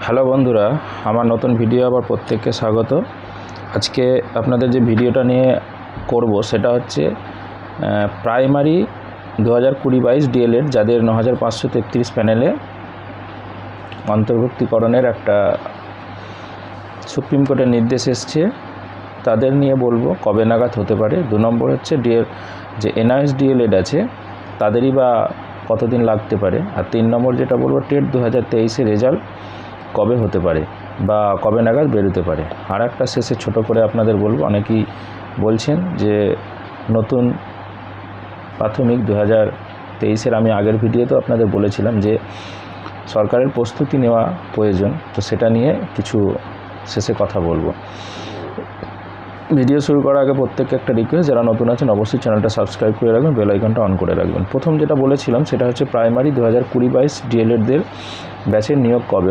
Hello বন্ধুরা, আমার নতুন ভিডিও আবার প্রত্যেককে স্বাগত। আজকে আপনাদের যে ভিডিওটা নিয়ে করব সেটা হচ্ছে প্রাইমারি 2020-22 ডিএলএড যাদের 9533 প্যানেলে অন্তর্ভুক্তিকরণের একটা সুপ্রিম কোর্টের নির্দেশ এসছে, তাদের নিয়ে বলবো কবে নাগাদ হতে পারে। 2 নম্বর হচ্ছে যে এনআইএস ডিএলএড আছে তাদেরই বা কতদিন লাগতে পারে। আর 3 নম্বর যেটা বলবো, টেট 2023-এর রেজাল্ট কবে হতে পারে বা কবে নাগাদ বেরোতে পারে। আর একটা শেষে ছোট করে আপনাদের বলবো, অনেকেই বলছেন যে নতুন প্রাথমিক 2023-এর আমি আগের ভিডিওতেও আপনাদের বলেছিলাম যে সরকারের প্রস্তুতি নেওয়া প্রয়োজন, তো সেটা নিয়ে কিছু শেষে কথা বলবো। ভিডিও শুরু করার আগে প্রত্যেককে একটা রিকোয়েস্ট, যারা নতুন আছেন অবশ্যই চ্যানেলটা সাবস্ক্রাইব করে রাখবেন, বেল আইকনটা অন করে রাখবেন। প্রথম যেটা বলেছিলাম সেটা হচ্ছে প্রাইমারি 2020-22 ডিএলএডদের ব্যাচের নিয়োগ কবে